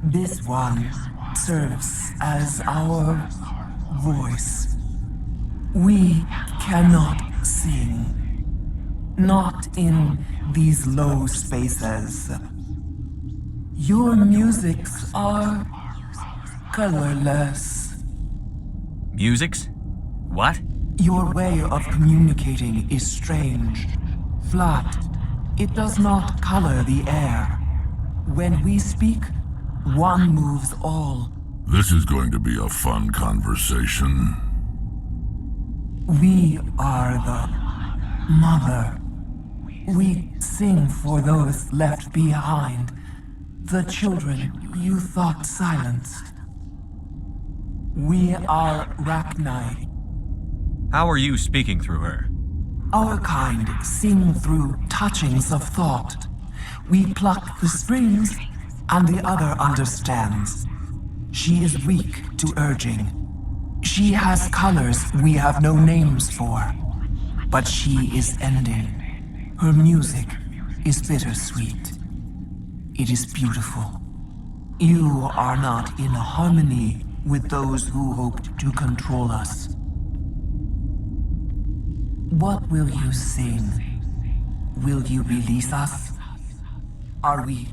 B: This one serves as our voice. We cannot sing. Not in these low spaces. Your musics are colorless.
E: Musics? What?
B: Your way of communicating is strange. Flat. It does not color the air. When we speak, one moves all.
G: This is going to be a fun conversation.
B: We are the mother. We sing for those left behind. The children you thought silenced. We are Rachni.
E: How are you speaking through her?
B: Our kind sing through touchings of thought. We pluck the springs, and the other understands. She is weak to urging. She has colors we have no names for. But she is ending. Her music is bittersweet. It is beautiful. You are not in harmony with those who hoped to control us. What will you sing? Will you release us? Are we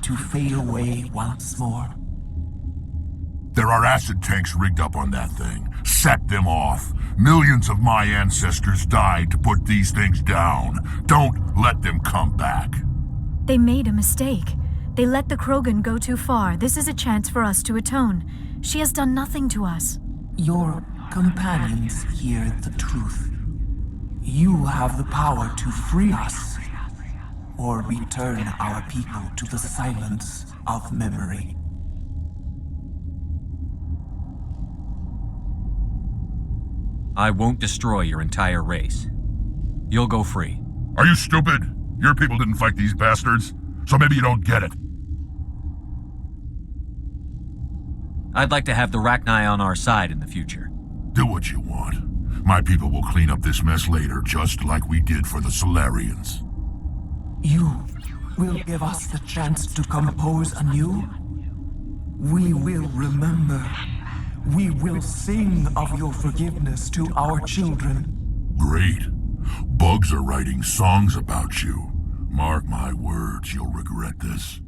B: to fade away once more?
G: There are acid tanks rigged up on that thing. Set them off. Millions of my ancestors died to put these things down. Don't let them come back.
I: They made a mistake. They let the Krogan go too far. This is a chance for us to atone. She has done nothing to us.
B: Your companions hear the truth. You have the power to free us, or return our people to the silence of memory.
E: I won't destroy your entire race. You'll go free.
G: Are you stupid? Your people didn't fight these bastards, so maybe you don't get it.
E: I'd like to have the Rachni on our side in the future.
G: Do what you want. My people will clean up this mess later, just like we did for the Solarians.
B: You will give us the chance to compose anew? We will remember. We will sing of your forgiveness to our children.
G: Great. Bugs are writing songs about you. Mark my words, you'll regret this.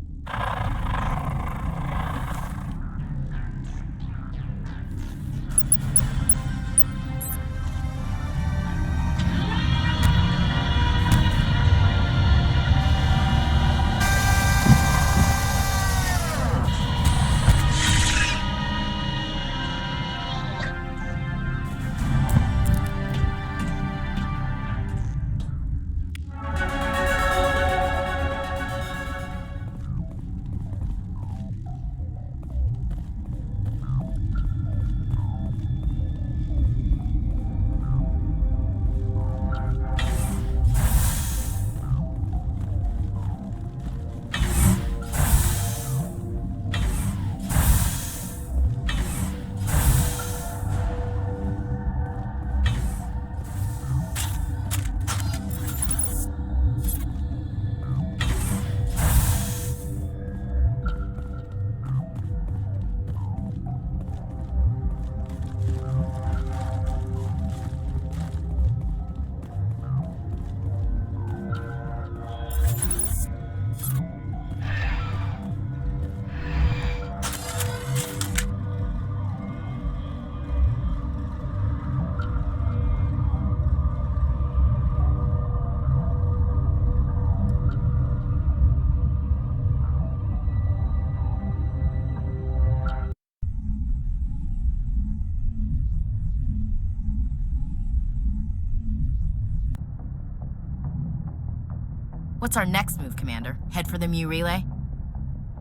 F: What's our next move, Commander? Head for the Mu Relay?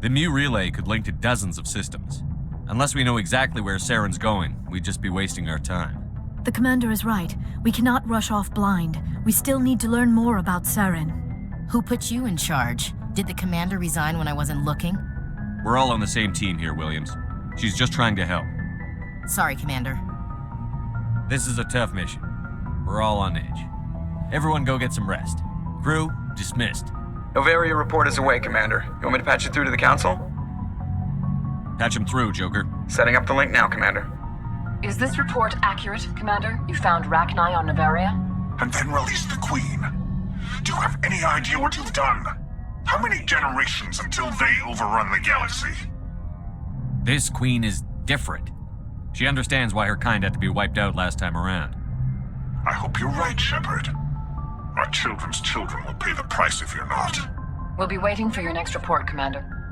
E: The Mu Relay could link to dozens of systems. Unless we know exactly where Saren's going, we'd just be wasting our time.
I: The Commander is right. We cannot rush off blind. We still need to learn more about Saren.
F: Who put you in charge? Did the Commander resign when I wasn't looking?
E: We're all on the same team here, Williams. She's just trying to help.
F: Sorry, Commander.
E: This is a tough mission. We're all on edge. Everyone go get some rest. Crew, dismissed.
V: Noveria report is away, Commander. You want me to patch it through to the Council?
E: Patch him through, Joker.
V: Setting up the link now, Commander.
W: Is this report accurate, Commander? You found Rachni on Noveria?
X: And then released the Queen. Do you have any idea what you've done? How many generations until they overrun the galaxy?
E: This Queen is different. She understands why her kind had to be wiped out last time around.
X: I hope you're right, Shepard. My children's children will pay the price if you're not.
W: We'll be waiting for your next report, Commander.